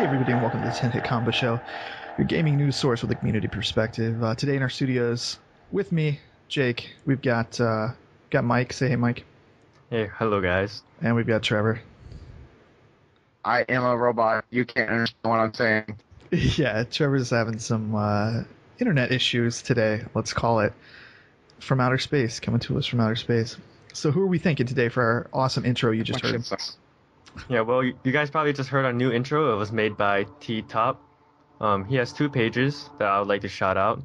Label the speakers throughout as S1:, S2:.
S1: everybody, and welcome to the 10HitCombo show, your gaming news source with a community perspective. Today in our studios, with me, Jake, we've got Mike. Say hey, Mike.
S2: Hey, hello guys.
S1: And we've got Trevor.
S3: I am a robot. You can't understand what I'm saying.
S1: Yeah, Trevor's having some internet issues today, let's call it, from outer space, coming to us from outer space. So who are we thinking today for our awesome intro you just heard?
S2: Yeah, well, you guys probably just heard our new intro. It was made by T-Top. He has 2 pages that I would like to shout out.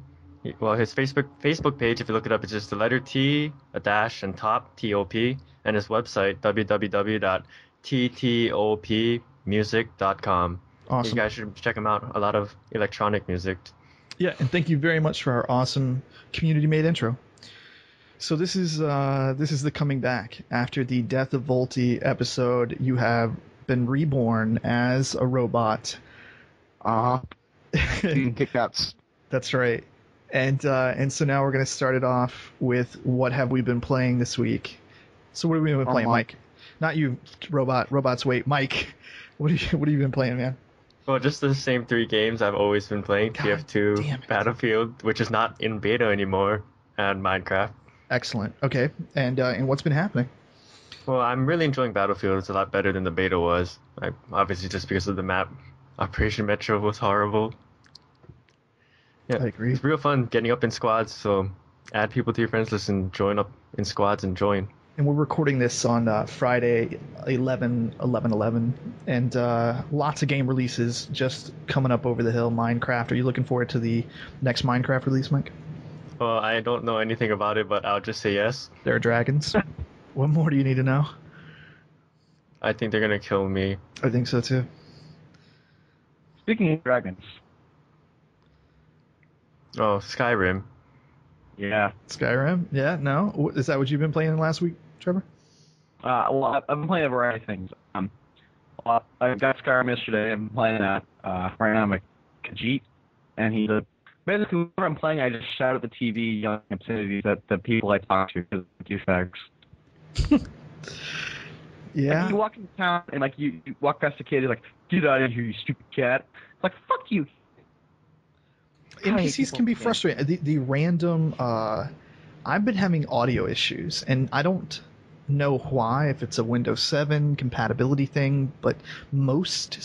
S2: Well, his Facebook page, if you look it up, it's just the letter T, a dash, and top, T-O-P, and his website, www.ttopmusic.com.
S1: Awesome.
S2: You guys should check him out. A lot of electronic music.
S1: Yeah, and thank you very much for our awesome community-made intro. So this is the coming back. After the Death of Volty episode, you have been reborn as a robot.
S3: Kick nuts.
S1: That's right. And so now we're going to start it off with what have we been playing this week. So what have we been playing, Mike? Not you, robot. Robots wait. Mike, what have you been playing, man?
S2: Well, just the same 3 games I've always been playing. TF2, Battlefield, which is not in beta anymore, and Minecraft.
S1: Excellent. Okay. And what's been happening?
S2: Well, I'm really enjoying Battlefield. It's a lot better than the beta was. Obviously, just because of the map. Operation Metro was horrible. Yeah,
S1: I agree.
S2: It's real fun getting up in squads, so add people to your friends list and join up in squads and join.
S1: And we're recording this on Friday, 11/11/11, and lots of game releases just coming up over the hill. Minecraft. Are you looking forward to the next Minecraft release, Mike?
S2: Well, I don't know anything about it, but I'll just say yes.
S1: There are dragons. What more do you need to know?
S2: I think they're gonna kill me.
S1: I think so too.
S3: Speaking of dragons.
S2: Oh, Skyrim.
S3: Yeah.
S1: Skyrim? Yeah, no? Is that what you've been playing last week, Trevor?
S3: Well, I've been playing a variety of things. I got Skyrim yesterday. I'm playing that. Right now I'm a Khajiit, and he's basically whenever I'm playing, I just shout at the TV yelling obscenities at the people I talk to because they're douchebags.
S1: Yeah.
S3: Like, you walk into town and you walk past a kid, you're like, "Get out of here, you stupid cat!" It's like, "Fuck you."
S1: NPCs can be frustrating. The random. I've been having audio issues, and I don't know why. If it's a Windows 7 compatibility thing, but most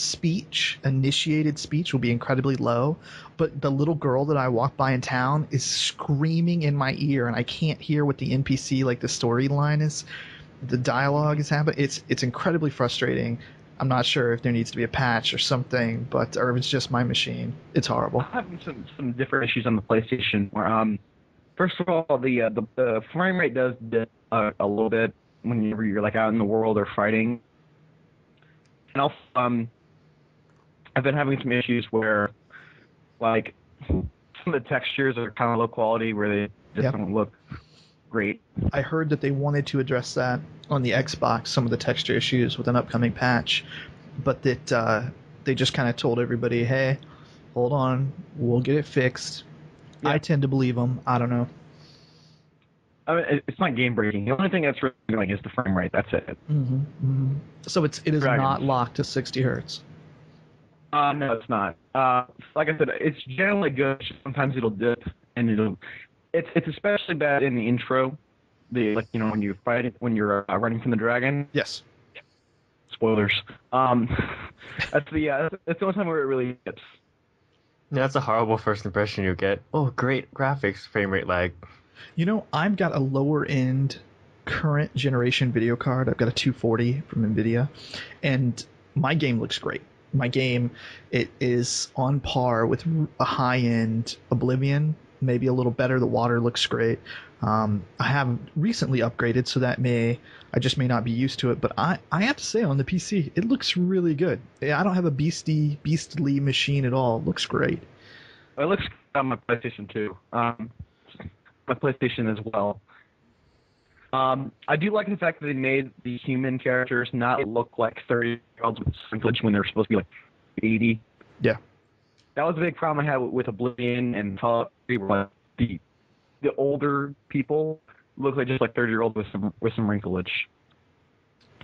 S1: initiated speech will be incredibly low. But the little girl that I walk by in town is screaming in my ear, and I can't hear what the NPC, like the storyline is. The dialogue is happening. It's incredibly frustrating. I'm not sure if there needs to be a patch or something, or if it's just my machine. It's horrible.
S3: I'm having some different issues on the PlayStation. Where first of all, the frame rate does dip a little bit whenever you're like out in the world or fighting. And also, I've been having some issues where, like, some of the textures are kind of low quality, where they just don't look great.
S1: I heard that they wanted to address that on the Xbox, some of the texture issues with an upcoming patch, but that they just kind of told everybody, hey, hold on, we'll get it fixed. Yeah. I tend to believe them. I don't know.
S3: I mean, it's not game breaking. The only thing that's really annoying is the frame rate. That's it.
S1: Mm-hmm, mm-hmm. So it is not locked to 60 hertz.
S3: No, it's not. Like I said, it's generally good. Sometimes it'll dip, and it's especially bad in the intro. When you fight it, when you're running from the dragon.
S1: Yes.
S3: Spoilers. That's the only time where it really dips.
S2: Yeah, that's a horrible first impression you get. Oh, great graphics, frame rate lag.
S1: You know, I've got a lower end current generation video card. I've got a 240 from NVIDIA, and my game looks great. My game, it is on par with a high end Oblivion, maybe a little better. The water looks great. I have recently upgraded, so I just may not be used to it, but I have to say, on the PC, it looks really good. I don't have a beastly machine at all. It looks great.
S3: It looks good on my PlayStation too. My PlayStation as well. I do like the fact that they made the human characters not look like 30-year-olds with wrinkles when they're supposed to be like 80.
S1: Yeah.
S3: That was a big problem I had with Oblivion and Fallout 3, where the older people look like just like 30-year-olds with some wrinklage.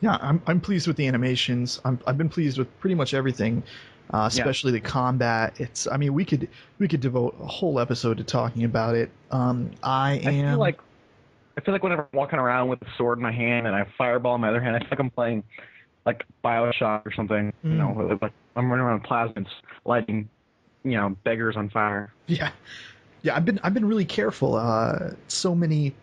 S1: Yeah, I'm pleased with the animations. I've been pleased with pretty much everything,
S3: Yeah.
S1: especially the combat. I mean, we could devote a whole episode to talking about it. I
S3: I feel
S1: am.
S3: like I feel like whenever I'm walking around with a sword in my hand and I have a fireball in my other hand, I feel like I'm playing like Bioshock or something. You
S1: Mm,
S3: know, like I'm running around plasmids, lighting, beggars on fire.
S1: yeah, yeah. I've been really careful. So many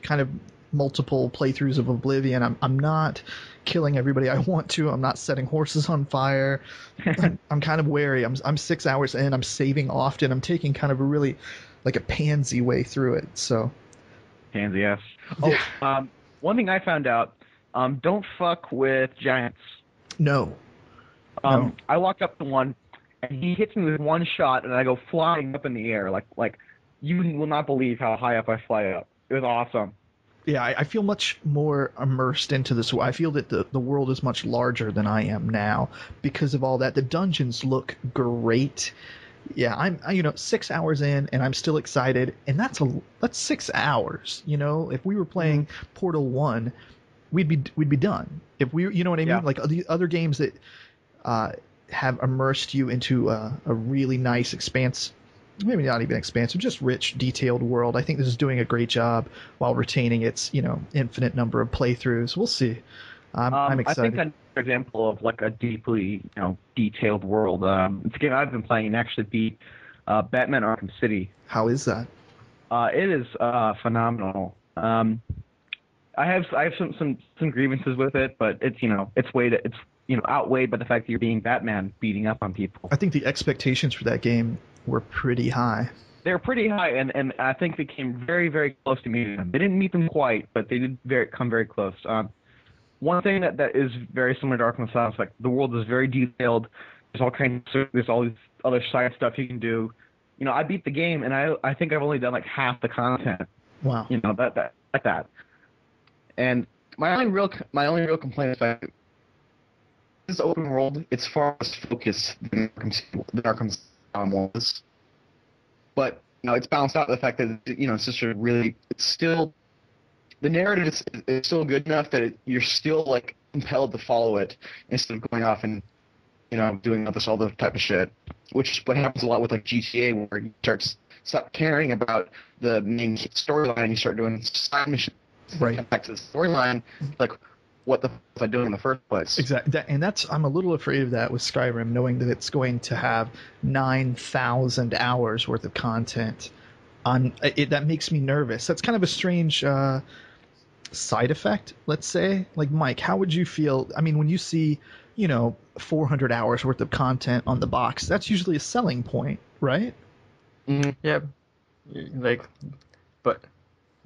S1: kind of multiple playthroughs of Oblivion. I'm not killing everybody I want to. I'm not setting horses on fire. I'm kind of wary. I'm 6 hours in. I'm saving often. I'm taking kind of a really like a pansy way through it. So
S3: Pansy ass.
S1: yeah,
S3: Oh, one thing I found out, don't fuck with giants.
S1: no, no.
S3: I walked up to one, and he hits me with one shot, and I go flying up in the air, like you will not believe how high up I fly up. It was awesome.
S1: Yeah, I feel much more immersed into this. I feel that the world is much larger than I am now because of all that. The dungeons look great. Yeah, I'm 6 hours in and I'm still excited, and that's 6 hours. If we were playing Portal 1, we'd be done. If we, you know what I mean?
S3: Yeah.
S1: Like the other games that uh, have immersed you into a really nice expanse, maybe not even expansive, just rich, detailed world. I think this is doing a great job while retaining its infinite number of playthroughs. We'll see. I'm
S3: I think
S1: excited.
S3: another example of like a deeply, detailed world. It's a game I've been playing and actually beat Batman Arkham City.
S1: How is that?
S3: It is phenomenal. I have some grievances with it, but it's outweighed by the fact that you're being Batman beating up on people.
S1: I think the expectations for that game were pretty high.
S3: They're pretty high, and I think they came very, very close to meeting them. They didn't meet them quite, but they did come very close. One thing that is very similar to Arkham Asylum is like the world is very detailed. There's all these other side stuff you can do. I beat the game, and I think I've only done like half the content.
S1: Wow.
S3: That like that. And my only real complaint is that this open world, it's far less focused than Arkham Asylum was. But it's balanced out by the fact that it's just a really, it's still, the narrative is still good enough that you're still like compelled to follow it instead of going off and doing all this other type of shit, which is what happens a lot with like GTA, where you stop caring about the main storyline and you start doing side missions.
S1: Right.
S3: Back to the storyline, like what the f was I doing in the first place?
S1: Exactly. I'm a little afraid of that with Skyrim, knowing that it's going to have 9,000 hours worth of content. That makes me nervous. That's kind of a strange side effect, let's say. Like, Mike, how would you feel? I mean, when you see, 400 hours worth of content on the box, that's usually a selling point, right?
S3: Mm-hmm.
S2: Yeah, but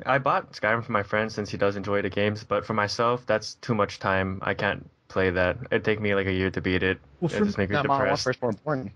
S2: I bought Skyrim for my friend since he does enjoy the games, but for myself, that's too much time. I can't play that. It'd take me like a year to beat it.
S1: Well,
S2: It just make me depressed.
S3: First more important.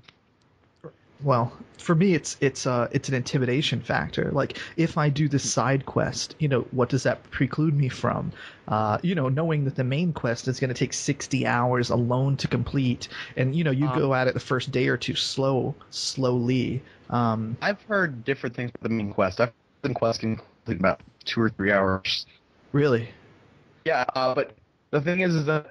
S1: Well, for me, it's an intimidation factor. Like, if I do this side quest, what does that preclude me from? Knowing that the main quest is going to take 60 hours alone to complete, and you go at it the first day or two slowly.
S3: I've heard different things about the main quest. I've been questing about 2 or 3 hours.
S1: Really?
S3: Yeah, but the thing is that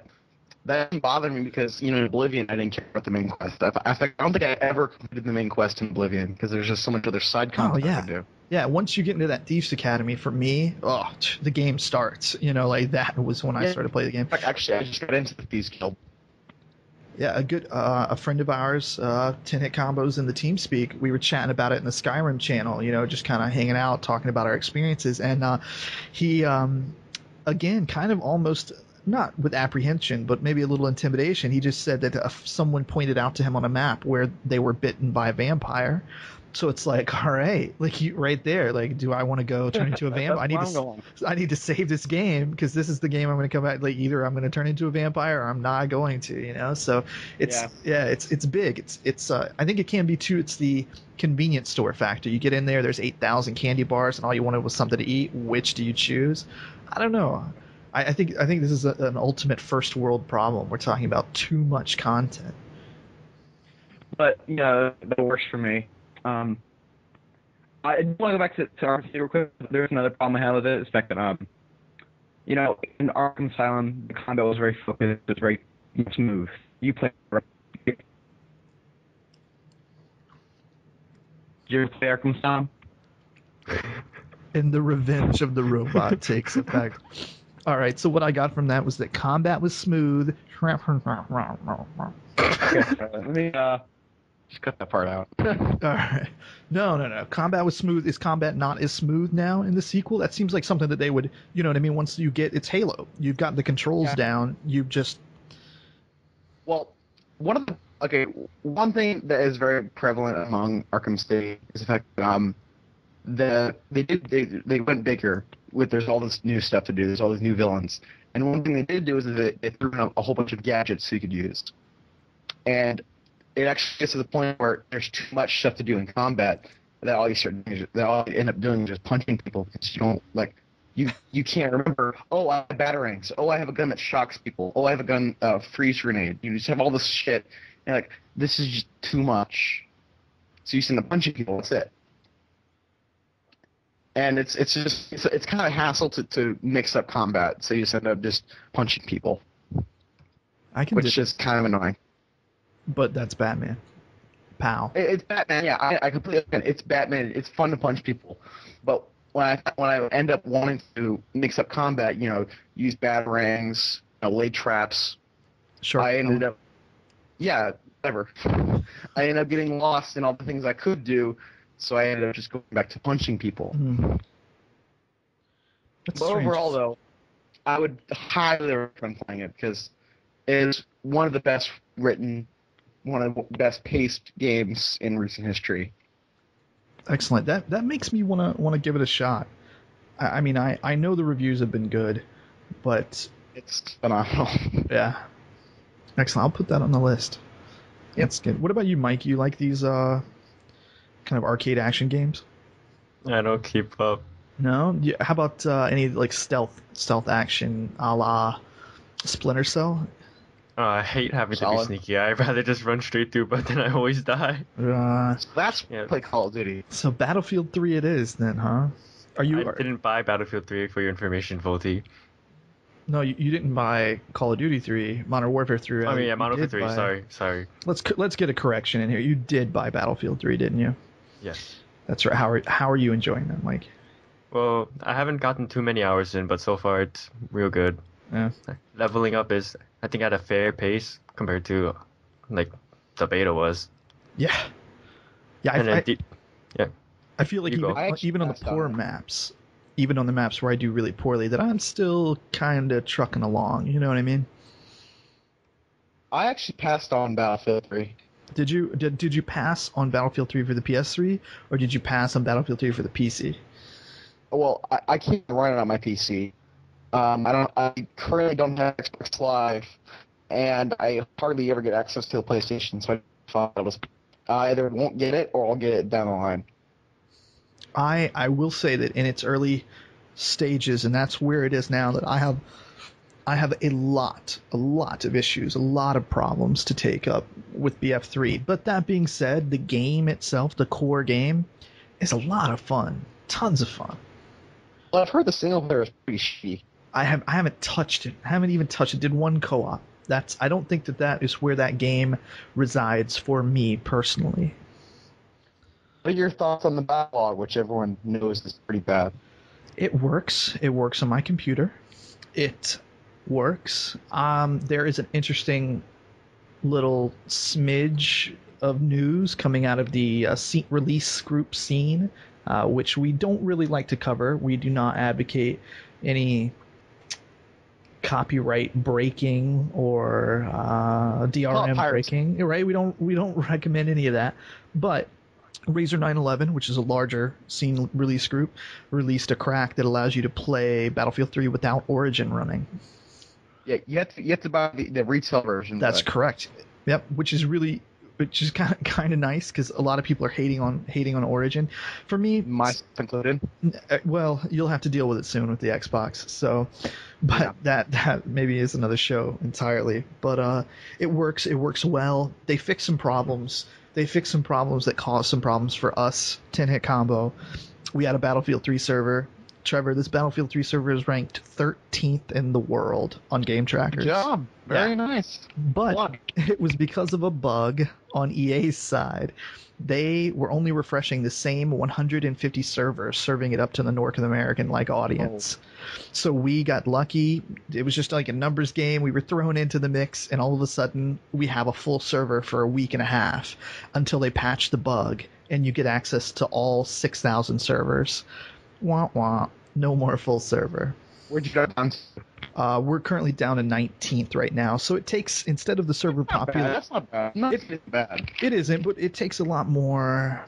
S3: didn't bother me because in Oblivion I didn't care about the main quest. I don't think I ever completed the main quest in Oblivion because there's just so much other side content I could do.
S1: Yeah, once you get into that Thieves Academy, for me, the game starts. Like that was when I started playing the game.
S3: Actually, I just got into the Thieves Guild.
S1: Yeah, a friend of ours, 10HitCombos in the TeamSpeak, we were chatting about it in the Skyrim channel, just kind of hanging out, talking about our experiences. And he, again, kind of almost, not with apprehension, but maybe a little intimidation, he just said that someone pointed out to him on a map where they were bitten by a vampire. So it's like, all right, like right there, like, do I want to go turn into a vampire? I need to save this game because this is the game I'm going to come back. Like, either I'm going to turn into a vampire or I'm not going to, So it's big. It's I think it can be too. It's the convenience store factor. You get in there's 8,000 candy bars and all you wanted was something to eat. Which do you choose? I don't know. I think this is an ultimate first world problem. We're talking about too much content.
S3: But that works for me. I want to go back to RC real quick. There's another problem I have with it. Is the fact that You know, in Arkham Asylum, the combat was very focused. It was very smooth. You play. Did you ever play Arkham Asylum?
S1: And the revenge of the robot takes effect. All right, so what I got from that was that combat was smooth.
S3: Okay, let me just cut that part out.
S1: All right. No. Combat was smooth. Is combat not as smooth now in the sequel? That seems like something that they would, you know what I mean? Once you get, it's Halo. You've got the controls down. You just.
S3: Well, one thing that is very prevalent among Arkham City is the fact that they went bigger with there's all this new stuff to do. There's all these new villains, and one thing they did do is that they threw in a whole bunch of gadgets so you could use, and it actually gets to the point where there's too much stuff to do in combat that all you end up doing is just punching people because you don't like. You can't remember, oh, I have batarangs. Oh, I have a gun that shocks people. Oh, I have a gun, freeze grenade. You just have all this shit. And like, this is just too much. So you send the punching people, that's it. And it's kind of a hassle to mix up combat. So you just end up just punching people. Which is kind of annoying.
S1: But that's Batman. Pow.
S3: It's Batman, yeah. I completely understand. It's Batman. It's fun to punch people. But when I end up wanting to mix up combat, you know, use batarangs, lay traps, I ended up, whatever. I ended up getting lost in all the things I could do, so I ended up just going back to punching people.
S1: Mm.
S3: But overall, though, I would highly recommend playing it because it's one of the best written, one of the best paced games in recent history.
S1: Excellent. That makes me want to give it a shot. I mean, I know the reviews have been good, but
S3: it's phenomenal.
S1: Yeah. Excellent. I'll put that on the list.
S3: Yep.
S1: That's good. What about you, Mike? You like these kind of arcade action games?
S2: I don't keep up.
S1: No? Yeah, how about any like stealth action a la Splinter Cell?
S2: I hate having to be sneaky. I'd rather just run straight through, but then I always die.
S3: That's play Call of Duty.
S1: So Battlefield 3 it is then, huh? I
S2: didn't buy Battlefield 3 for your information, Volty.
S1: No, you didn't buy Call of Duty 3, Modern Warfare 3.
S2: I mean, yeah, Modern Warfare 3. Sorry.
S1: Let's get a correction in here. You did buy Battlefield 3, didn't you?
S2: Yes.
S1: That's right. How are you enjoying that, Mike?
S2: Well, I haven't gotten too many hours in, but so far it's real good.
S1: Yeah.
S2: Leveling up is, I think, at a fair pace compared to, like, the beta was.
S1: Yeah. Yeah. I feel like even on the poor maps, even on the maps where I do really poorly, that I'm still kind of trucking along. You know what I mean?
S3: I actually passed on Battlefield 3.
S1: Did you pass on Battlefield 3 for the PS3, or did you pass on Battlefield 3 for the PC?
S3: Well, I can't run it on my PC. I currently don't have Xbox Live, and I hardly ever get access to the PlayStation, so I thought I either won't get it or I'll get it down the line.
S1: I will say that in its early stages, and that's where it is now, that I have a lot of issues, a lot of problems to take up with BF3. But that being said, the game itself, the core game, is a lot of fun, tons of fun.
S3: Well, I've heard the single player is pretty shitty.
S1: I haven't touched it. I haven't even touched it. Did one co-op. I don't think that is where that game resides for me personally.
S3: What are your thoughts on the backlog, which everyone knows is pretty bad?
S1: It works. It works on my computer. It works. There is an interesting little smidge of news coming out of the release group scene, which we don't really like to cover. We do not advocate any copyright breaking or DRM breaking, right? We don't recommend any of that. But Razer 911, which is a larger scene release group, released a crack that allows you to play Battlefield 3 without Origin running.
S3: Yeah, you have to buy the retail version.
S1: That's correct. Yep, which is kind of nice because a lot of people are hating on Origin. For me,
S3: myself included.
S1: Well, you'll have to deal with it soon with the Xbox. So, but yeah. that maybe is another show entirely. But it works. It works well. They fix some problems. That caused some problems for us. 10HitCombo. We had a Battlefield 3 server. Trevor, this Battlefield 3 server is ranked 13th in the world on Game Trackers.
S4: Good job. Very nice.
S1: But
S4: Plug.
S1: it was because of a bug on EA's side. They were only refreshing the same 150 servers, serving it up to the North American audience. So we got lucky. It was just like a numbers game. We were thrown into the mix, and all of a sudden we have a full server for a week and a half until they patch the bug, and you get access to all 6,000 servers. Wah wah. No more full server.
S4: Where'd you go down to?
S1: We're currently down to 19th right now, so it takes, instead of the server popular...
S4: That's not bad. Not bad.
S1: It isn't, but it takes a lot more,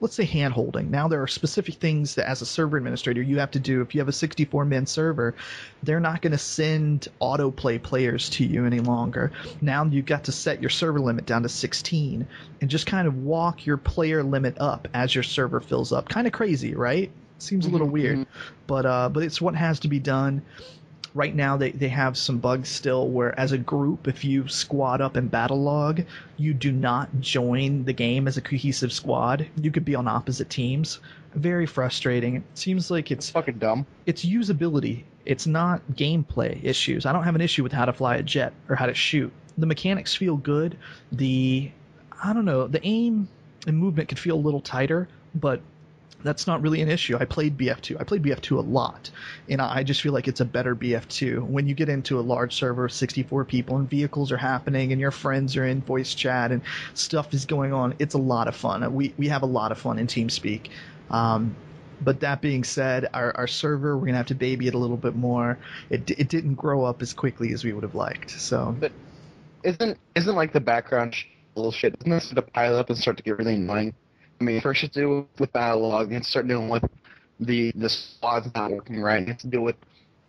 S1: let's say, hand-holding. Now there are specific things that as a server administrator you have to do. If you have a 64-man server, they're not going to send autoplay players to you any longer. Now you've got to set your server limit down to 16 and just kind of walk your player limit up as your server fills up. Kind of crazy, right? Seems a little weird, but it's what has to be done. Right now they have some bugs still where as a group, if you squad up in battle log, you do not join the game as a cohesive squad. You could be on opposite teams. Very frustrating. It seems like it's
S4: fucking dumb.
S1: It's usability. It's not gameplay issues. I don't have an issue with how to fly a jet or how to shoot. The mechanics feel good. The aim and movement could feel a little tighter, but that's not really an issue. I played BF2. I played BF2 a lot, and I just feel like it's a better BF2. When you get into a large server of 64 people and vehicles are happening and your friends are in voice chat and stuff is going on, it's a lot of fun. We have a lot of fun in TeamSpeak. But that being said, our server, we're going to have to baby it a little bit more. It didn't grow up as quickly as we would have liked. So,
S4: but isn't like the background little shit? Doesn't this start to pile up and start to get really annoying? I mean, first you have to deal with battle log, and start dealing with the squad's not working right. You have to deal with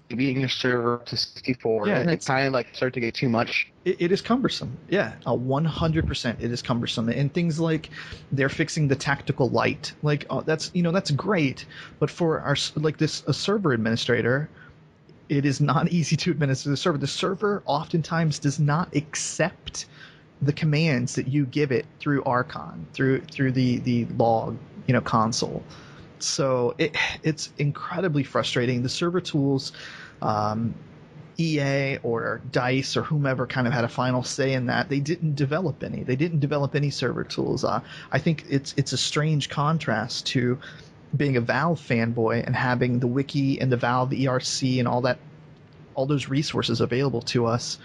S4: beating your server to 64.
S1: Yeah,
S4: and it's kind of start to get too much.
S1: It is cumbersome. Yeah, 100% it is cumbersome. And things like they're fixing the tactical light. That's great, but for a server administrator, it is not easy to administer the server. The server oftentimes does not accept the commands that you give it through Archon, through the log, console. So it's incredibly frustrating. The server tools, EA or DICE or whomever kind of had a final say in that. They didn't develop any. They didn't develop any server tools. I think it's a strange contrast to being a Valve fanboy and having the wiki and the Valve ERC and all those resources available to us.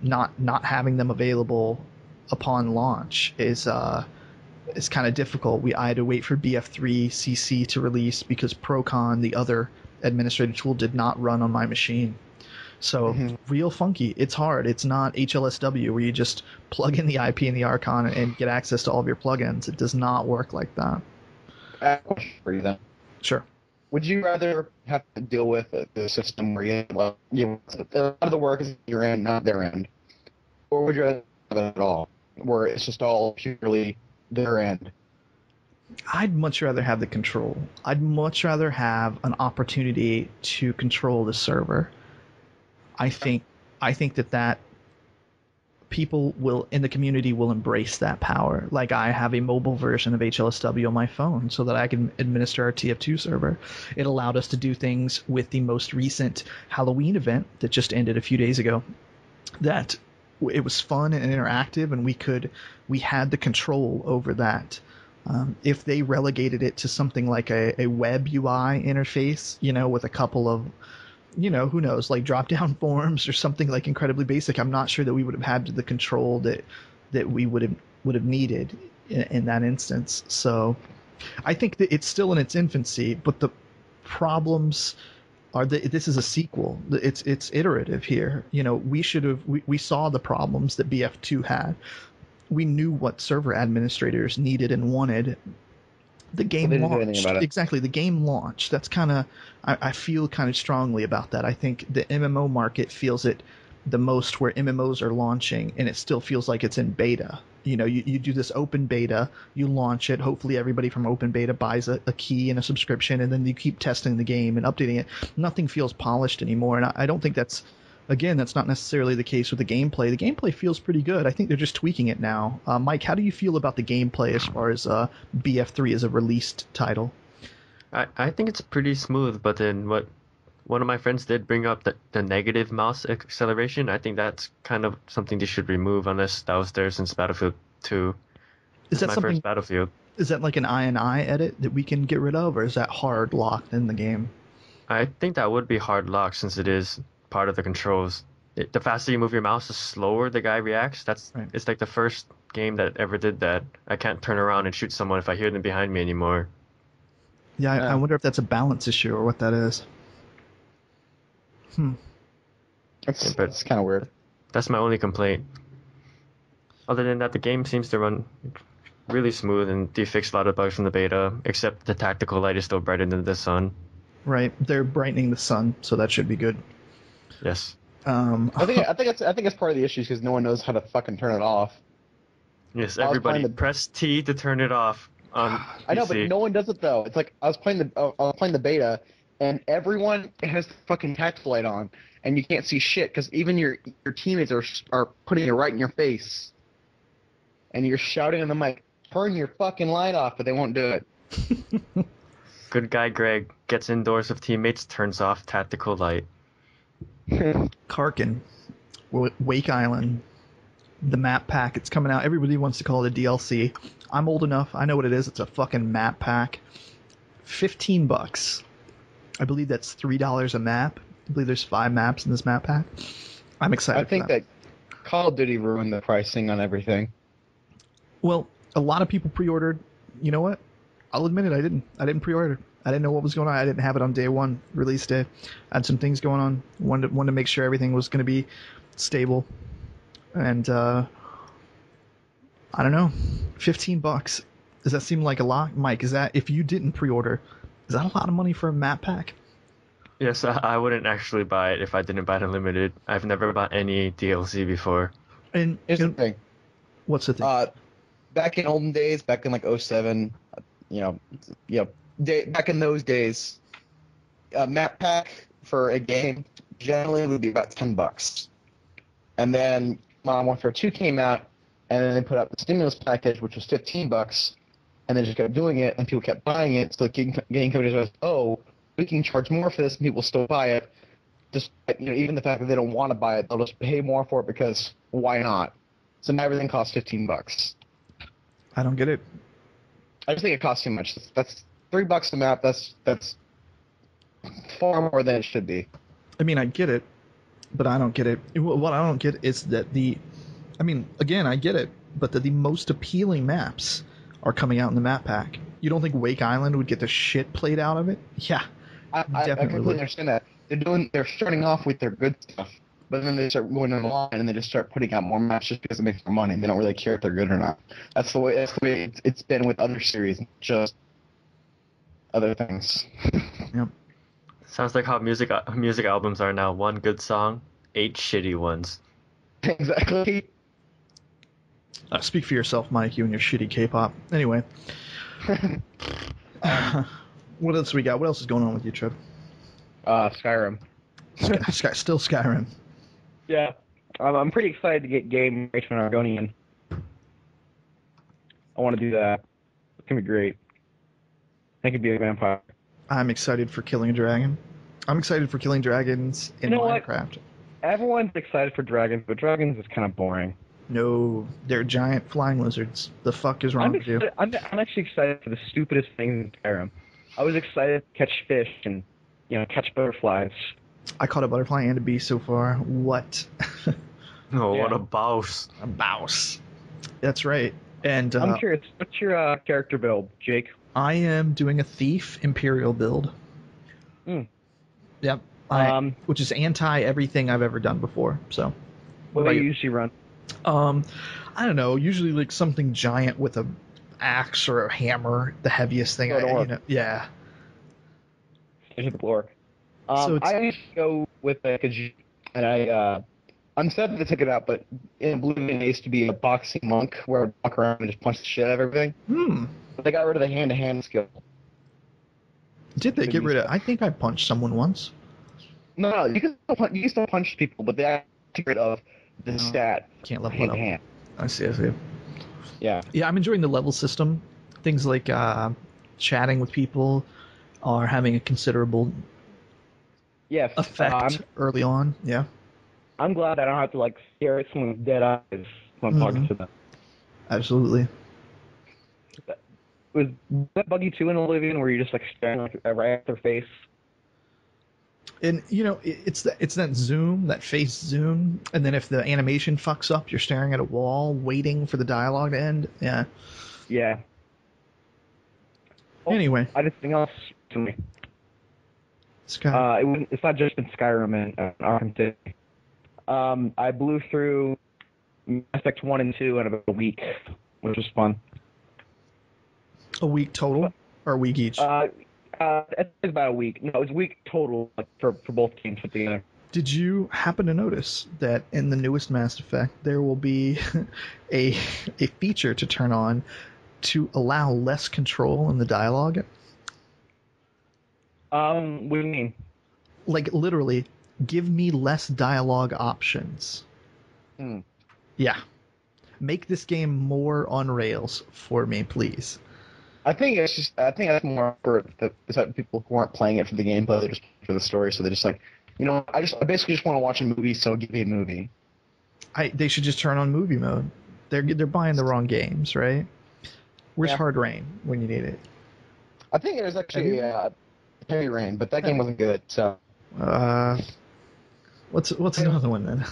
S1: Not having them available upon launch is kind of difficult. I had to wait for BF3 CC to release because Procon, the other administrative tool, did not run on my machine. So real funky. It's hard. It's not HLSW where you just plug in the IP in the Archon and get access to all of your plugins. It does not work like that.
S4: I have a question for you then.
S1: Sure.
S4: Would you rather have to deal with the system where a lot of the work is your end, not their end, or would you rather have it at all, where it's just all purely their end?
S1: I'd much rather have the control. I'd much rather have an opportunity to control the server. I think that people in the community will embrace that power. Like I have a mobile version of HLSW on my phone so that I can administer our TF2 server. It allowed us to do things with the most recent Halloween event that just ended a few days ago. That it was fun and interactive, and we had the control over that. If they relegated it to something like a web UI interface, with a couple of who knows, like drop-down forms or something like incredibly basic, I'm not sure that we would have had the control that we would have needed in that instance. So I think that it's still in its infancy, but the problems are that this is a sequel. It's iterative here. We saw the problems that BF2 had. We knew what server administrators needed and wanted. The game launched. Exactly, the game launched. That's kind of, I feel kind of strongly about that. I think the MMO market feels it the most where MMOs are launching, and it still feels like it's in beta. You do this open beta, you launch it, hopefully everybody from open beta buys a key and a subscription, and then you keep testing the game and updating it. Nothing feels polished anymore, and I don't think that's not necessarily the case with the gameplay. The gameplay feels pretty good. I think they're just tweaking it now. Mike, how do you feel about the gameplay as far as BF3 as a released title?
S2: I think it's pretty smooth, but then what one of my friends did bring up the negative mouse acceleration. I think that's kind of something they should remove unless that was there since Battlefield 2.
S1: Is
S2: This is
S1: that
S2: my first
S1: something?
S2: Battlefield.
S1: Is that like an I edit that we can get rid of, or is that hard locked in the game?
S2: I think that would be hard lock since it is part of the controls. The faster you move your mouse, the slower the guy reacts.
S1: Right.
S2: It's like the first game that ever did that. I can't turn around and shoot someone if I hear them behind me anymore.
S1: Yeah, I
S3: Yeah.
S1: wonder if that's a balance issue or what that is.
S2: Yeah, but
S4: It's kind of weird.
S2: that's my only complaint. Other than that, the game seems to run really smooth and they fixed a lot of bugs from the beta, except the tactical light is still brighter than the sun.
S1: Right, they're brightening the sun, so that should be good.
S2: Yes.
S4: I think it's part of the issue because no one knows how to fucking turn it off.
S2: Yes,
S4: I was
S2: everybody
S4: playing the-
S2: press T to turn it off on
S4: I know, but
S2: PC.
S4: no one does it though. It's like I was playing the beta, and everyone has the fucking tactical light on, and you can't see shit because even your teammates are putting it right in your face, and you're shouting on the mic, "Turn your fucking light off," but they won't do it.
S2: Good guy Greg gets indoors with teammates, turns off tactical light.
S1: Karkin, Wake Island, the map pack. It's coming out. Everybody wants to call it a DLC. I'm old enough. I know what it is. It's a fucking map pack. $15. I believe that's $3 a map. I believe there's 5 maps in this map pack. I'm excited.
S4: I think
S1: for
S4: that Call of Duty ruined the pricing on everything.
S1: Well, a lot of people pre-ordered. You know what? I'll admit it. I didn't. I didn't pre-order. I didn't know what was going on. I didn't have it on day one, release day. I had some things going on. Wanted to make sure everything was going to be stable. And I don't know, $15. Does that seem like a lot, Mike? Is that if you didn't pre-order? Is that a lot of money for a map pack?
S2: Yes, I wouldn't actually buy it if I didn't buy it unlimited. I've never bought any DLC before.
S1: And,
S4: Here's the thing.
S1: what's the thing?
S4: Back in olden days, back in like '07, back in those days, a map pack for a game generally would be about $10. And then Modern Warfare 2 came out, and then they put out the stimulus package, which was $15, and they just kept doing it, and people kept buying it. So game companies was, oh, we can charge more for this, and people still buy it. Just even the fact that they don't want to buy it, they'll just pay more for it because why not? So now everything costs $15.
S1: I don't get it.
S4: I just think it costs too much. That's $3 a map. That's far more than it should be.
S1: I mean, I get it, but I don't get it. What I don't get is that again, I get it, but the most appealing maps are coming out in the map pack. You don't think Wake Island would get the shit played out of it? Yeah,
S4: I
S1: definitely
S4: completely
S1: would.
S4: understand that. They're starting off with their good stuff, but then they start going online and they just start putting out more maps just because it makes more money. They don't really care if they're good or not. That's the way it's been with other series, not just other things.
S1: Yep.
S2: Sounds like how music albums are now. One good song, 8 shitty ones.
S4: Exactly.
S1: Speak for yourself, Mike. You and your shitty K-pop. Anyway, what else we got? What else is going on with you, Trev?
S4: Skyrim.
S1: Still Skyrim.
S3: Yeah. I'm pretty excited to get Game Rachel Argonian. I want to do that. It's going to be great. I could be a vampire.
S1: I'm excited for Killing a Dragon. I'm excited for Killing Dragons in
S3: You know what?
S1: Minecraft.
S3: Everyone's excited for dragons, but dragons is kind of boring.
S1: No, they're giant flying lizards. The fuck is wrong with you?
S3: I'm actually excited for the stupidest things in Skyrim. I was excited to catch fish and, catch butterflies.
S1: I caught a butterfly and a bee so far. What?
S2: Oh, what
S3: Yeah.
S2: a boss.
S1: A mouse. That's right. And
S3: I'm curious, what's your character build, Jake?
S1: I am doing a thief imperial build.
S3: Hmm.
S1: Yep. Which is anti everything I've ever done before. So.
S3: What
S1: about
S3: do you
S1: you?
S3: usually run?
S1: I don't know. Usually like something giant with a axe or a hammer, the heaviest thing. Yeah.
S3: Into the lore.
S1: So it's-
S3: I usually go with Khajiit, and
S4: I'm sad that they took it out, but in Oblivion, it used to be a boxing monk where I would walk around and just punch the shit out of everything. But they got rid of the hand-to-hand skill.
S1: Did they get rid of? I think I punched someone once.
S4: No, you can still punch people, but they got rid of the stat
S1: Can't level it up.
S4: hand-to-hand.
S1: I see.
S4: Yeah.
S1: Yeah, I'm enjoying the level system. Things like chatting with people. are having a considerable
S3: Yes.
S1: effect early on. Yeah.
S3: I'm glad I don't have to like stare at someone's dead eyes when I'm talking to them.
S1: Absolutely.
S3: Was that buggy too in Oblivion, where you're just like staring like right at their face?
S1: And it's that zoom, that face zoom, and then if the animation fucks up, you're staring at a wall, waiting for the dialogue to end. Yeah.
S3: Yeah. Oh,
S1: Anyway,
S3: I did something else to me.
S1: Sky.
S3: It's not just in Skyrim and Arkham City. I blew through Mass Effect 1 and 2 in about a week, which was fun.
S1: A week total, or a week each?
S3: It's about a week. No, it's a week total for both games put together.
S1: Did you happen to notice that in the newest Mass Effect there will be a feature to turn on to allow less control in the dialogue?
S3: What do you mean?
S1: Like literally, give me less dialogue options. Yeah. Make this game more on rails for me, please.
S4: I think that's more for the type of people who aren't playing it for the gameplay, they're just playing for the story, so they're just like, I basically just want to watch a movie, so give me a movie.
S1: They should just turn on movie mode. They're buying the wrong games, right? Where's Hard Rain when you need it?
S4: I think it was actually Heavy Rain, but that game wasn't good. So.
S1: What's another one then?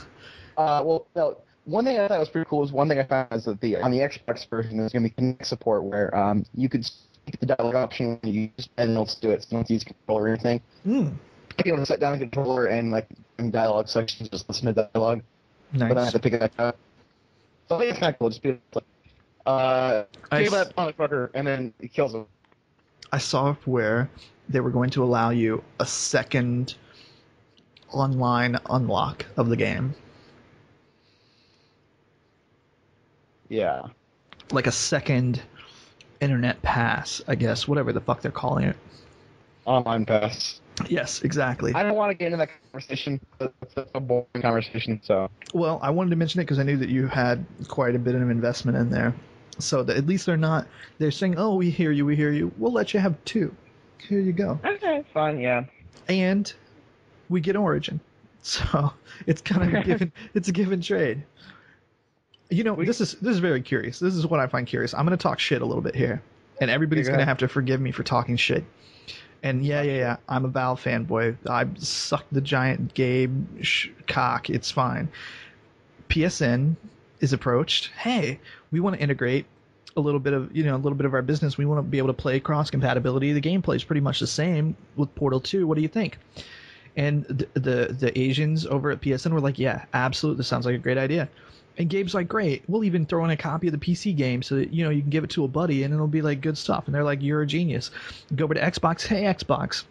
S4: Well, no. One thing I thought was pretty cool is one thing I found is that on the Xbox version there's going to be Kinect support where you could pick the dialogue option and you just and it'll do it. So you don't use controller or anything. You can set down a controller and like in dialogue sections just listen to dialogue.
S1: Nice.
S4: But then I have to pick it back up. So I think it's kind of cool. Just be like, kill that motherfucker, and then it kills him.
S1: I saw where they were going to allow you a second online unlock of the game.
S4: Yeah.
S1: Like a second internet pass, I guess, whatever the fuck they're calling it.
S4: Online pass.
S1: Yes, exactly.
S4: I don't want to get into that conversation. It's a boring conversation, so.
S1: Well, I wanted to mention it because I knew that you had quite a bit of investment in there. So that at least they're saying, oh, we hear you. We'll let you have 2. Here you go.
S3: Okay, fine, yeah.
S1: And we get Origin. So it's kind of it's a give and trade. This is very curious. This is what I find curious. I'm going to talk shit a little bit here, and everybody's going to have to forgive me for talking shit. And yeah, I'm a Valve fanboy. I suck the giant Gabe cock. It's fine. PSN is approached. Hey, we want to integrate a little bit of our business. We want to be able to play cross compatibility. The gameplay is pretty much the same with Portal 2. What do you think? And the Asians over at PSN were like, yeah, absolutely. This sounds like a great idea. And Gabe's like, great, we'll even throw in a copy of the PC game so that, you can give it to a buddy and it'll be like good stuff. And they're like, you're a genius. Go over to Xbox. Hey, Xbox.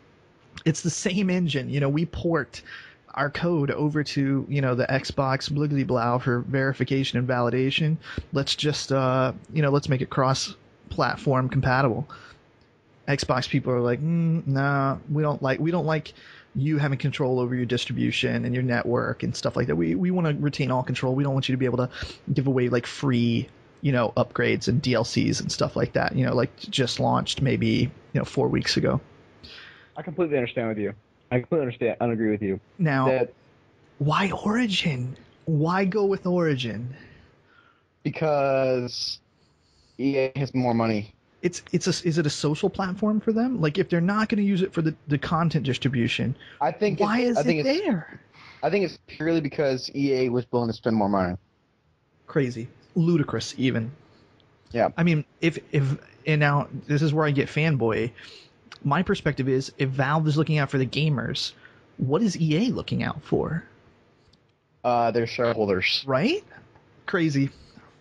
S1: It's the same engine. We port our code over to, the Xbox bliggly blow for verification and validation. Let's just, let's make it cross-platform compatible. Xbox people are like, nah, we don't like you having control over your distribution and your network and stuff like that. We want to retain all control. We don't want you to be able to give away like free, upgrades and DLCs and stuff like that. Like just launched maybe 4 weeks ago.
S3: I completely understand with you. I completely understand and agree with you.
S1: Now, why Origin? Why go with Origin?
S4: Because EA has more money.
S1: Is it a social platform for them? Like if they're not going to use it for the content distribution, why is it there?
S4: I think it's purely because EA was willing to spend more money.
S1: Crazy, ludicrous, even.
S4: Yeah.
S1: I mean, and now this is where I get fanboy. My perspective is, if Valve is looking out for the gamers, what is EA looking out for?
S4: Their shareholders.
S1: Right? Crazy.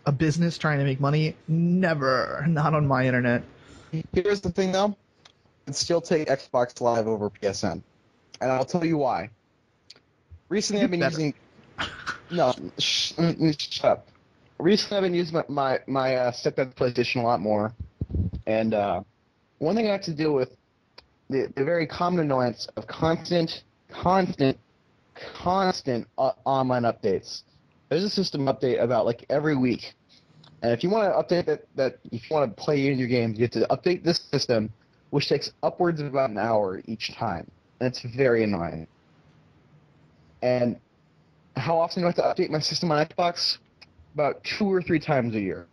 S1: A business trying to make money? Never. Not on my internet.
S4: Here's the thing, though. I'd still take Xbox Live over PSN. And I'll tell you why. Recently, I've been using... No, shut up. Recently, I've been using my stepdad's PlayStation a lot more. And one thing I have to deal with, the very common annoyance of constant online updates. There's a system update about like every week. And if you want to update that if you want to play in your games, you have to update this system which takes upwards of about an hour each time, and it's very annoying. And how often do I have to update my system on Xbox? About 2 or 3 times a year.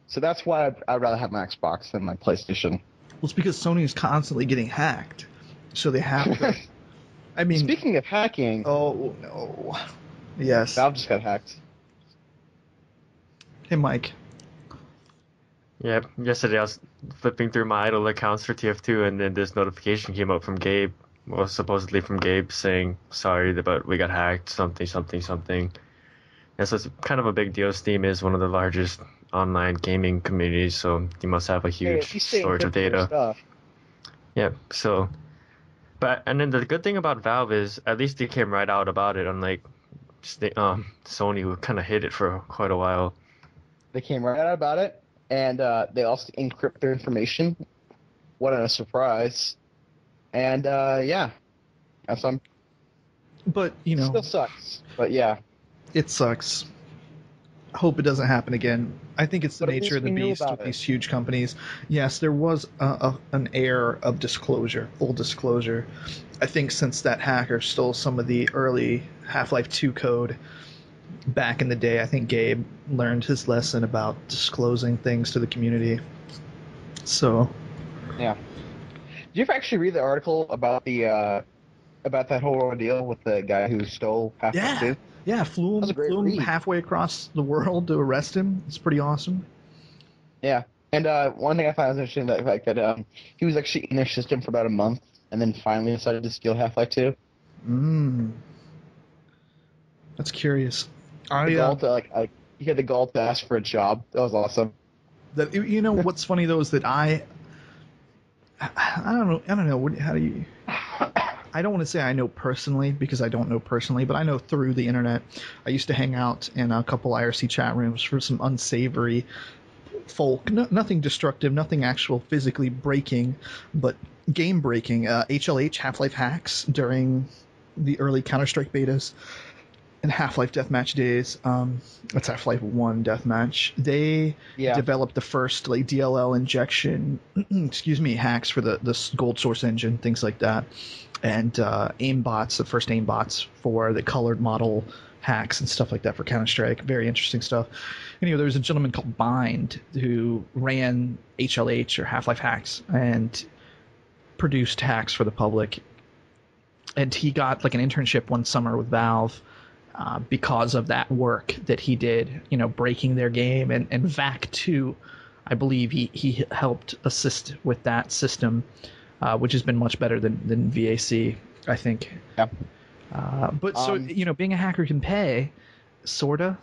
S4: So that's why I'd rather have my Xbox than my PlayStation.
S1: Well, it's because Sony is constantly getting hacked, so they have to. I mean,
S4: Speaking of hacking,
S1: oh no, yes.
S4: Valve just got hacked.
S1: Hey, Mike.
S2: Yeah, yesterday I was flipping through my idle accounts for TF2, and then this notification came up from Gabe, well, supposedly from Gabe, saying, sorry, but we got hacked, something, something, something. And so it's kind of a big deal. Steam is one of the largest online gaming communities, so you must have a huge storage of data.
S4: Stuff.
S2: Yeah, so, and then the good thing about Valve is at least they came right out about it, unlike Sony, who kind of hid it for quite a while.
S4: They came right out about it, and they also encrypt their information. What a surprise! And yeah, that's some.
S1: But you know,
S4: Still sucks. But yeah,
S1: it sucks. Hope it doesn't happen again. I think it's the
S4: But at
S1: nature of
S4: least
S1: the
S4: we knew
S1: beast
S4: about
S1: with
S4: it.
S1: these huge companies. Yes, there was an air of disclosure, full disclosure. I think since that hacker stole some of the early Half-Life 2 code back in the day, I think Gabe learned his lesson about disclosing things to the community. So,
S4: yeah. Did you ever actually read the article about the about that whole ordeal with the guy who stole Half-Life 2?
S1: yeah, flew
S4: was a great
S1: him
S4: read.
S1: halfway across the world to arrest him. It's pretty awesome.
S4: Yeah. And one thing I found interesting is the fact that he was actually in their system for about a month, and then finally decided to steal Half-Life 2.
S1: That's curious.
S4: The gall to he had the gall to ask for a job. That was awesome.
S1: That you know what's funny though is that I don't know how do you. I don't want to say I know personally because I don't know personally, but I know through the internet. I used to hang out in a couple IRC chat rooms for some unsavory folk. Nothing destructive, nothing actual physically breaking, but game breaking. HLH Half-Life hacks during the early Counter-Strike betas and Half-Life Deathmatch days. That's Half-Life 1 Deathmatch. They developed the first like DLL injection, excuse me, hacks for the Gold Source engine, things like that. And aimbots, the first aimbots for the colored model hacks and stuff like that for Counter-Strike. Very interesting stuff. Anyway, there was a gentleman called Bind who ran HLH or Half-Life hacks and produced hacks for the public. And he got like an internship one summer with Valve because of that work that he did, you know, breaking their game. And VAC 2, I believe he helped assist with that system, which has been much better than VAC, I think.
S4: Yeah.
S1: But so, you know, being a hacker can pay, sorta.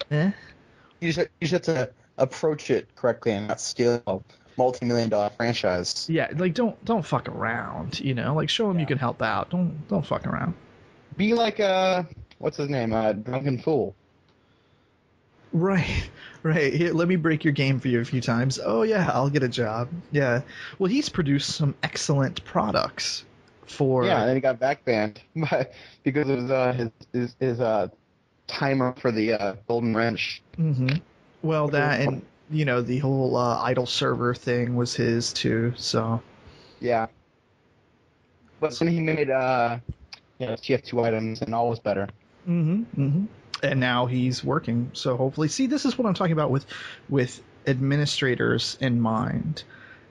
S4: You just have to approach it correctly and not steal a multi-million-dollar franchise.
S1: Yeah, like don't fuck around, you know? Like show them you can help out. Don't fuck around.
S4: Be like what's his name? Drunken Fool.
S1: Right. Here, let me break your game for you a few times. Oh yeah, I'll get a job. Yeah. Well, he's produced some excellent products for.
S4: Yeah, and then he got back banned because it was his timer for the Golden Wrench.
S1: Mm-hmm. Well, that and you know the whole idle server thing was his too. So.
S4: Yeah. But then he made TF2 items and all was better.
S1: And now he's working. So hopefully, see, this is what I'm talking about with administrators in mind.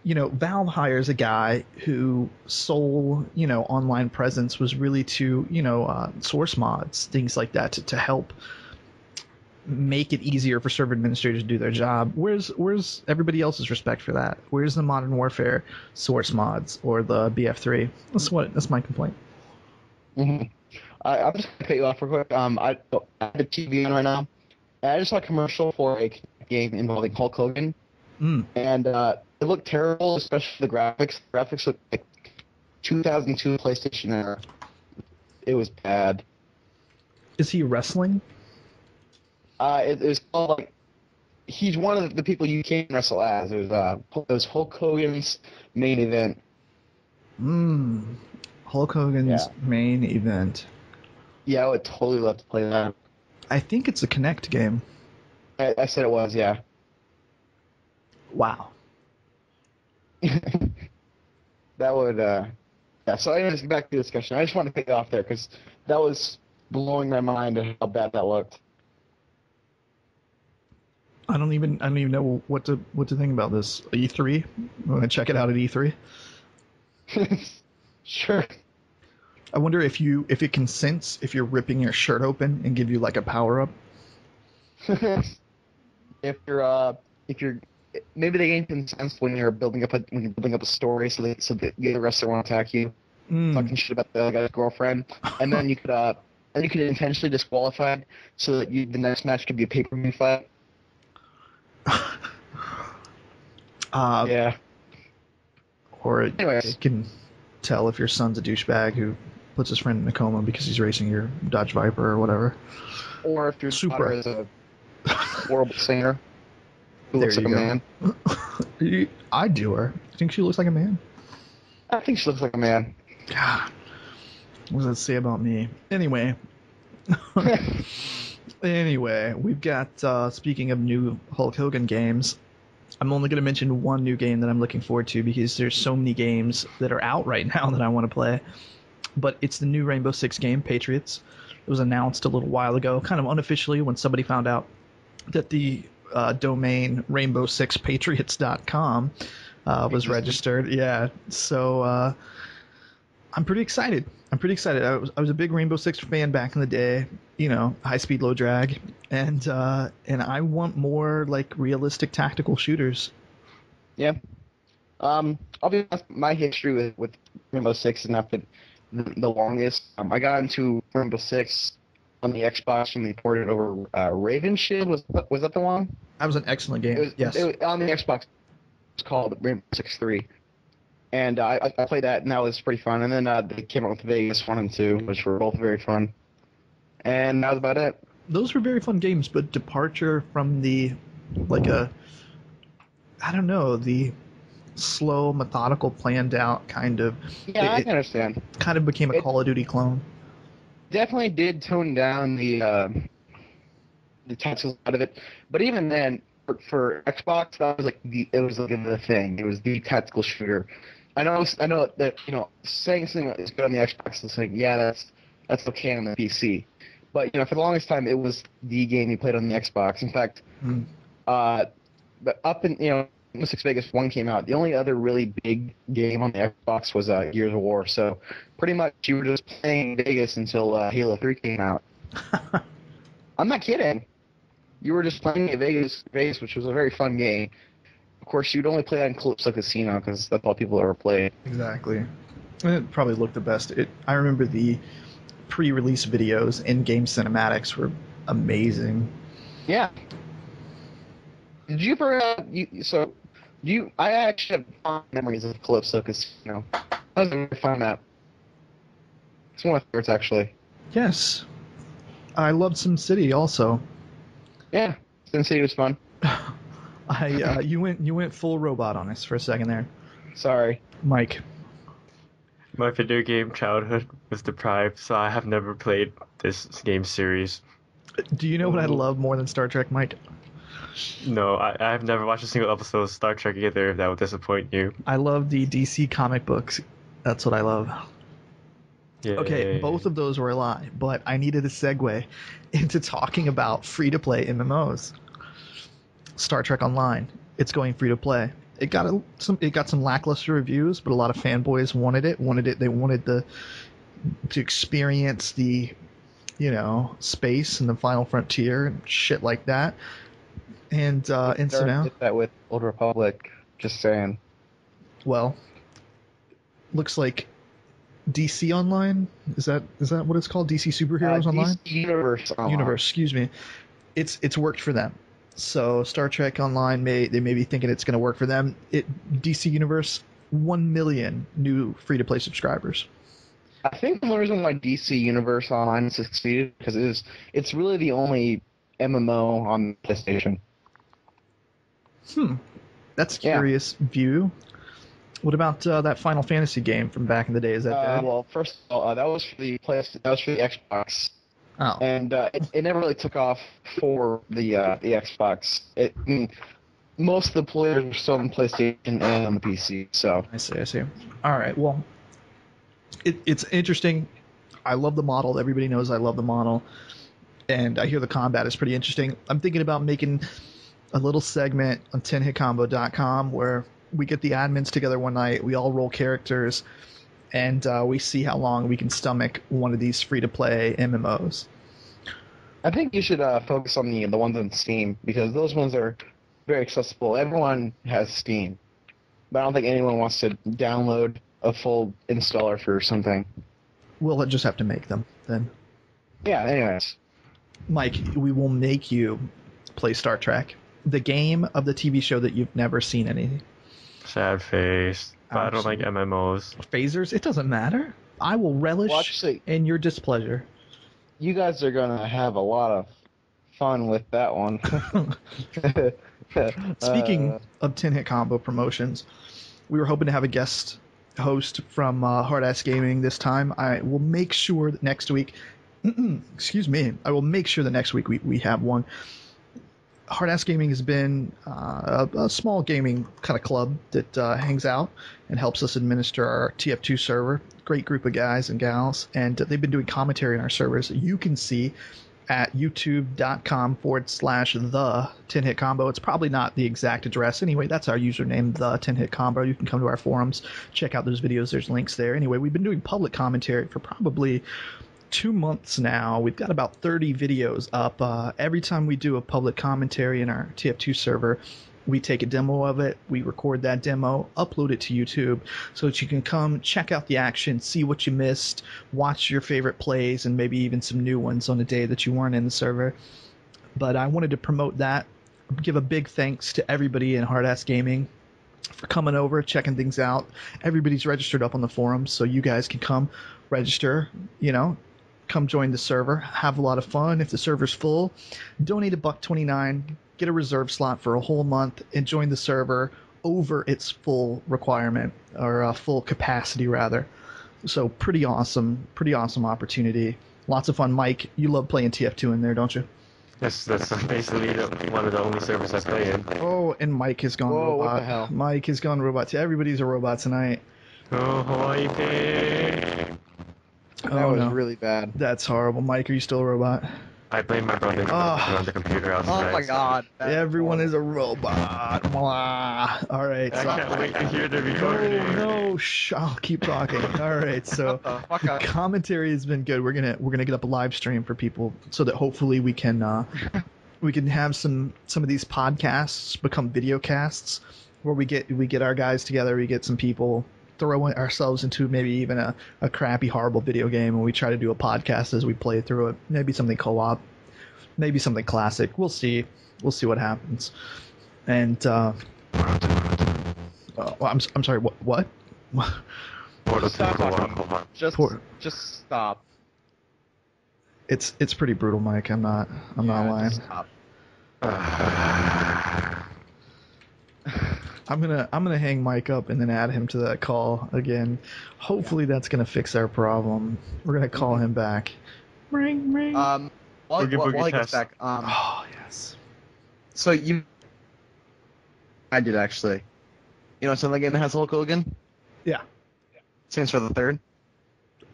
S1: You know, Valve hires a guy who sole, you know, online presence was really to, you know, source mods, things like that to help make it easier for server administrators to do their job. Where's everybody else's respect for that? Where's the Modern Warfare source mods or the BF3? That's my complaint.
S4: Mm-hmm. I'm just gonna cut you off real quick. I have the TV on right now. And I just saw a commercial for a game involving Hulk Hogan, and it looked terrible, especially the graphics. The graphics looked like 2002 PlayStation era. It was bad.
S1: Is he wrestling?
S4: It was called like he's one of the people you can wrestle as. It was Hulk Hogan's main event.
S1: Hulk Hogan's main event.
S4: Yeah, I would totally love to play that.
S1: I think it's a Kinect game.
S4: I said it was, yeah.
S1: Wow.
S4: that would yeah. So anyways, back to the discussion. I just want to take it off there because that was blowing my mind at how bad that looked.
S1: I don't even know what to think about this. E3. I'm gonna check it out at E3.
S4: Sure.
S1: I wonder if it can sense if you're ripping your shirt open and give you like a power up.
S4: if you're maybe they gain consent when you're building up a story so that the rest won't attack you, talking shit about the other guy's girlfriend, and then you could intentionally disqualify so that the next match could be a pay-per-view fight. Yeah.
S1: Or
S4: Anyways.
S1: it can tell if your son's a douchebag who puts his friend in a coma because he's racing your Dodge Viper or whatever.
S4: Or if your daughter is a horrible singer who
S1: There
S4: looks like a
S1: you
S4: man.
S1: I'd do her. You think she looks like a man?
S4: I think she looks like a man.
S1: God. What does that say about me? Anyway. Anyway, we've got, speaking of new Hulk Hogan games, I'm only going to mention one new game that I'm looking forward to because there's so many games that are out right now that I want to play. But it's the new Rainbow Six game, Patriots. It was announced a little while ago, kind of unofficially, when somebody found out that the domain rainbow6patriots.com was registered. Yeah, so I'm pretty excited. I was a big Rainbow Six fan back in the day, you know, high speed, low drag, and I want more like realistic tactical shooters.
S4: Yeah. I'll be honest, my history with Rainbow Six has not been the longest. I got into Rainbow Six on the Xbox when they ported over Raven Shield. Was that the one?
S1: That was an excellent game. Yes.
S4: On the Xbox, it's called Rainbow Six 3. And I played that, and that was pretty fun. And then they came out with Vegas 1 and 2, which were both very fun. And that was about it.
S1: Those were very fun games, but departure from the, the slow, methodical, planned out kind of.
S4: Yeah, I can understand.
S1: Kind of became a Call of Duty clone.
S4: Definitely did tone down the tactical side of it. But even then, for Xbox, that was the thing. It was the tactical shooter. I know that, you know, saying something that is good on the Xbox is saying, yeah, that's okay on the PC. But, you know, for the longest time, it was the game you played on the Xbox. In fact, but up in, you know, when 6 Vegas 1 came out, the only other really big game on the Xbox was Gears of War. So pretty much you were just playing Vegas until Halo 3 came out. I'm not kidding. You were just playing at Vegas, which was a very fun game. Of course, you'd only play that in Calypso Casino because that's all people ever played.
S1: Exactly. And it probably looked the best. I remember the pre-release videos, in-game cinematics were amazing.
S4: Yeah. Did you ever? I actually have fond memories of Calypso Casino. That was a very fun map. It's one of my favorites, actually.
S1: Yes. I loved SimCity also.
S4: Yeah, SimCity was fun.
S1: You went full robot on us for a second there.
S4: Sorry.
S1: Mike.
S2: My video game childhood was deprived, so I have never played this game series.
S1: Do you know what I love more than Star Trek, Mike?
S2: No, I have never watched a single episode of Star Trek either, if that would disappoint you.
S1: I love the DC comic books. That's what I love.
S2: Yay.
S1: Okay, both of those were a lie, but I needed a segue into talking about free-to-play MMOs. Star Trek Online. It's going free-to-play. It got some lackluster reviews, but a lot of fanboys wanted it. They wanted to experience the, you know, space and the final frontier and shit like that. And so now
S4: did that with Old Republic. Just saying.
S1: Well, looks like DC Online, is that what it's called? DC Superheroes Online?
S4: DC Universe Online.
S1: Universe, excuse me. It's worked for them. So Star Trek Online may be thinking it's going to work for them. DC Universe, 1 million new free-to-play subscribers.
S4: I think the reason why DC Universe Online succeeded because it's really the only MMO on PlayStation.
S1: That's a curious view. What about that Final Fantasy game from back in the day? Is that dead?
S4: Well, first of all, that was for the Xbox.
S1: Oh.
S4: And it never really took off for the Xbox. Most of the players were still on PlayStation and on the PC. So
S1: I see. All right. Well, it's interesting. I love the model. Everybody knows I love the model, and I hear the combat is pretty interesting. I'm thinking about making a little segment on 10HitCombo.com where we get the admins together one night. We all roll characters, and we see how long we can stomach one of these free-to-play MMOs.
S4: I think you should focus on the ones on Steam because those ones are very accessible. Everyone has Steam, but I don't think anyone wants to download a full installer for something.
S1: We'll just have to make them then.
S4: Yeah. Anyways,
S1: Mike, we will make you play Star Trek, the game of the TV show that you've never seen anything.
S2: Sad face. But I don't like MMOs.
S1: Phasers, it doesn't matter. I will relish
S4: Well, actually,
S1: in your displeasure.
S4: you guys are gonna have a lot of fun with that one.
S1: Speaking of 10-Hit Combo promotions, we were hoping to have a guest host from Hard Ass Gaming this time. I will make sure that next week, excuse me, I will make sure that next week we have one. Hard Ass Gaming has been a small gaming kind of club that hangs out and helps us administer our TF2 server. Great group of guys and gals, and they've been doing commentary on our servers. You can see at youtube.com/the 10-hit combo. It's probably not the exact address. Anyway, that's our username, the 10-hit combo. You can come to our forums, check out those videos. There's links there. Anyway, we've been doing public commentary for probably 2 months now. We've got about 30 videos up. Every time we do a public commentary in our TF2 server, we take a demo of it, we record that demo, upload it to YouTube so that you can come check out the action, see what you missed, watch your favorite plays, and maybe even some new ones on a day that you weren't in the server. But I wanted to promote that, give a big thanks to everybody in Hard Ass Gaming for coming over, checking things out. Everybody's registered up on the forums, so you guys can come register, come join the server, have a lot of fun. If the server's full, donate $1.29, get a reserve slot for a whole month, and join the server over its full requirement, or full capacity rather. So pretty awesome opportunity. Lots of fun. Mike, you love playing TF2 in there, don't you?
S2: That's basically one of the only servers I play in.
S1: Oh, and Mike has gone
S4: Whoa,
S1: robot.
S4: what the hell?
S1: Mike has gone robot. Everybody's a robot tonight.
S2: Oh, Hawaii pig.
S4: That
S1: Oh,
S4: was
S1: no.
S4: really bad.
S1: That's horrible. Mike, are you still a robot?
S2: I blame my brother on the computer outside.
S4: Oh my god.
S1: Everyone is a robot. Blah. All right.
S2: I
S1: So,
S2: can't wait to hear the recording.
S1: no, I'll keep talking. All right. So,
S4: Fuck up.
S1: commentary has been good. We're gonna get up a live stream for people so that hopefully we can have some of these podcasts become video casts where we get our guys together, we get some people, throw ourselves into maybe even a crappy, horrible video game, and we try to do a podcast as we play through it. Maybe something co-op, maybe something classic. We'll see what happens. And I'm sorry. What?
S4: Stop talking. Just stop.
S1: It's pretty brutal, Mike. I'm not lying.
S4: Just stop.
S1: I'm gonna hang Mike up and then add him to that call again. Hopefully that's gonna fix our problem. We're gonna call him back. Ring ring.
S2: Boogie
S3: While
S2: Boogie
S3: he gets
S2: test.
S3: back,
S1: Oh yes.
S3: so I did actually. You know something that has Hulk Hogan?
S1: Yeah.
S3: Stands for the third.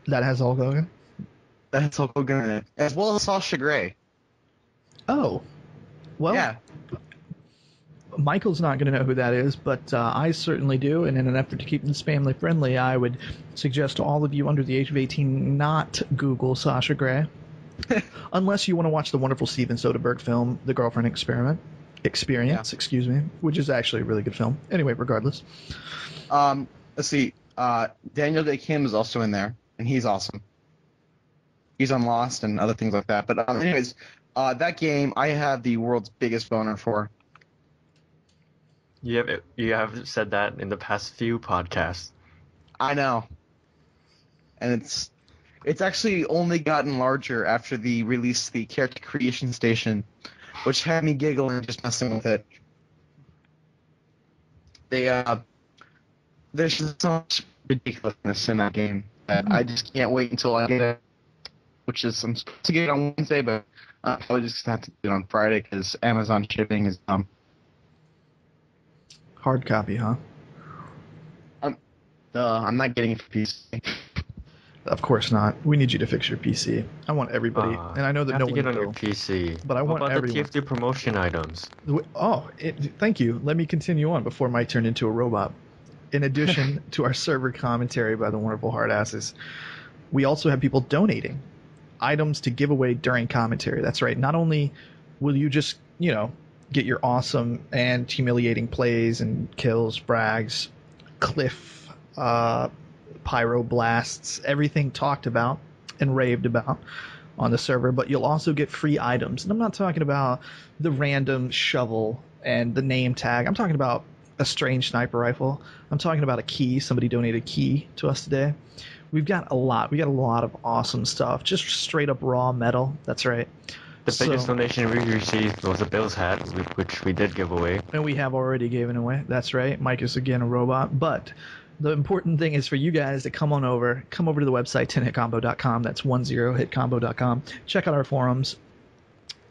S1: That has Hulk Hogan.
S3: That has Hulk Hogan in it, as well as Sasha Grey.
S1: Oh. Well.
S3: Yeah.
S1: Michael's not going to know who that is, but I certainly do, and in an effort to keep this family friendly, I would suggest to all of you under the age of 18 not Google Sasha Grey, unless you want to watch the wonderful Steven Soderbergh film, The Girlfriend Experience, excuse me, which is actually a really good film. Anyway, regardless.
S3: Let's see. Daniel Day Kim is also in there, and he's awesome. He's on Lost and other things like that. But anyways, that game I have the world's biggest boner for.
S2: You have said that in the past few podcasts.
S3: I know. And it's actually only gotten larger after the release of the character creation station, which had me giggling just messing with it. There's just so much ridiculousness in that game that I just can't wait until I get it. Which is, I'm supposed to get it on Wednesday, but I'll probably just have to get it on Friday because Amazon shipping is dumb.
S1: Hard copy, huh?
S4: I'm not getting it for PC.
S1: Of course not. We need you to fix your PC. I want everybody, and I know that
S2: you have
S1: no
S2: to
S1: one
S2: get on your
S1: will,
S2: PC.
S1: but I
S2: What
S1: want
S2: about
S1: everyone.
S2: the TF2 promotion items?
S1: Thank you. Let me continue on before Mike turned into a robot. In addition to our server commentary by the wonderful Hardasses, we also have people donating items to give away during commentary. That's right. Not only will you just, get your awesome and humiliating plays and kills, brags, cliff, pyro blasts, everything talked about and raved about on the server, but you'll also get free items. And I'm not talking about the random shovel and the name tag. I'm talking about a strange sniper rifle. I'm talking about a key. Somebody donated a key to us today. We've got a lot. We got a lot of awesome stuff. Just straight up raw metal. That's right.
S2: The biggest donation we received was a Bill's hat, which we did give away.
S1: And we have already given away. That's right. Mike is again a robot. But the important thing is for you guys to come over to the website 10hitcombo.com. That's 10hitcombo.com. Check out our forums.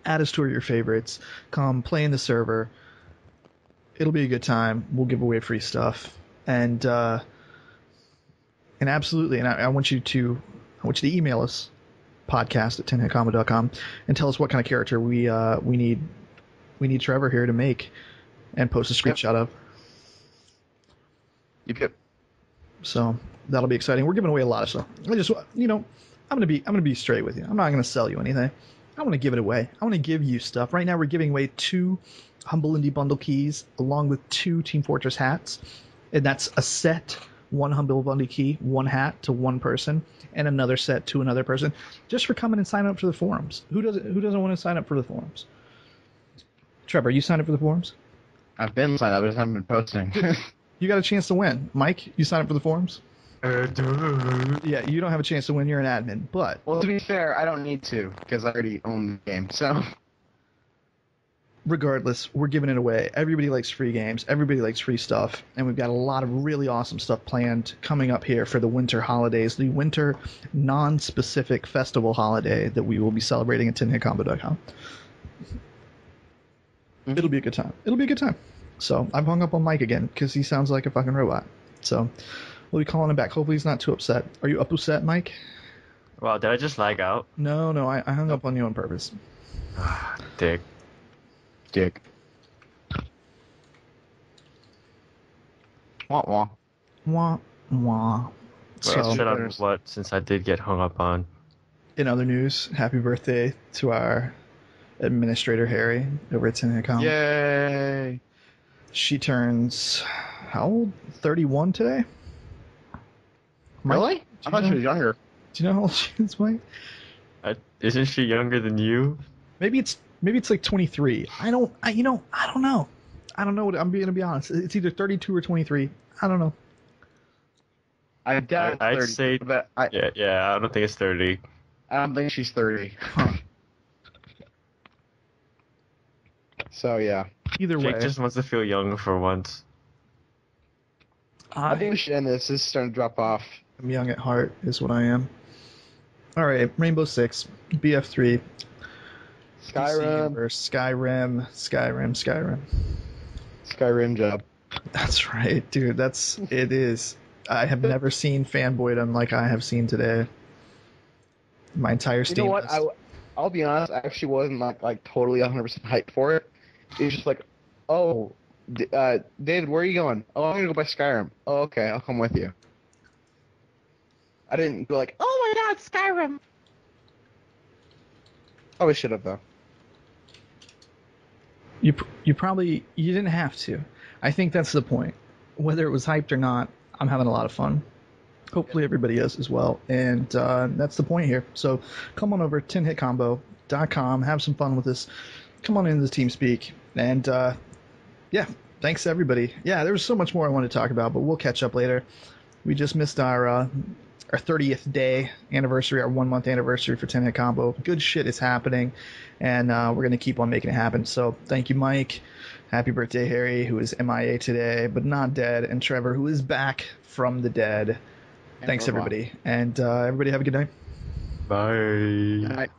S1: Add us to your favorites. Come play in the server. It'll be a good time. We'll give away free stuff. And absolutely, and I want you to email us, podcast at 10hitcombo.com, and tell us what kind of character we need Trevor here to make and post a screenshot of.
S4: Yep.
S1: So that'll be exciting. We're giving away a lot of stuff. I'm gonna be straight with you. I'm not gonna sell you anything. I want to give it away. I want to give you stuff. Right now we're giving away 2 Humble Indie Bundle keys along with 2 Team Fortress hats, and that's a set. 1 Humble Bundle key, 1 hat to 1 person, and another set to another person, just for coming and signing up for the forums. Who doesn't want to sign up for the forums? Trevor, you signed up for the forums?
S4: I've been signed up, I just haven't been posting.
S1: You got a chance to win. Mike, you signed up for the forums? Yeah, you don't have a chance to win. You're an admin, but...
S4: Well, to be fair, I don't need to, because I already own the game, so...
S1: Regardless, we're giving it away. Everybody likes free games. Everybody likes free stuff. And we've got a lot of really awesome stuff planned coming up here for the winter holidays, the winter non-specific festival holiday that we will be celebrating at 10hitcombo.com. It'll be a good time. So I've hung up on Mike again because he sounds like a fucking robot. So we'll be calling him back. Hopefully he's not too upset. Are you upset, Mike?
S2: Wow, did I just lag out?
S1: No, I hung up on you on purpose.
S2: Dick.
S4: Wah wah.
S1: Wah, wah.
S2: Well,
S1: So,
S2: shit on what, since I did get hung up on.
S1: in other news, happy birthday to our administrator, Harry, over at 10HitCombo.
S4: Yay!
S1: She turns, how old? 31 today? Mike,
S4: Really? I thought she was younger.
S1: do you know how old she is, Mike?
S2: Isn't she younger than you?
S1: Maybe it's like 23. I don't know. I don't know what I'm gonna be honest. It's either 32 or 23. I don't know.
S4: I doubt
S2: I'd
S4: 30,
S2: say...
S4: but
S2: Yeah, I don't think it's 30.
S4: I don't think she's 30. So, yeah.
S1: Either way,
S2: Jake just wants to feel young for once.
S4: I think we should end this. This is starting to drop off.
S1: I'm young at heart, is what I am. All right, Rainbow Six, BF3, DC Universe, Skyrim.
S4: Skyrim job.
S1: That's right, dude. It is. I have never seen fanboydom like I have seen today. My entire Steam.
S4: You know what? I'll be honest. I actually wasn't like totally 100% hyped for it. It was just like, oh, David, where are you going? Oh, I'm gonna go by Skyrim. Oh, okay, I'll come with you. I didn't go like, oh my God, Skyrim. Probably should have though.
S1: You didn't have to. I think that's the point. Whether it was hyped or not, I'm having a lot of fun. Hopefully everybody is as well, and that's the point here. So come on over 10hitcombo.com, have some fun with us. Come on into the TeamSpeak, and yeah, thanks everybody. Yeah, there was so much more I wanted to talk about, but we'll catch up later. We just missed our 30th day anniversary, our 1 month anniversary for 10HitCombo. Good shit is happening, and we're going to keep on making it happen. So thank you, Mike. Happy birthday, Harry, who is MIA today, but not dead, and Trevor, who is back from the dead. Thanks, everybody. And everybody have a good night.
S2: Bye.
S4: Good night.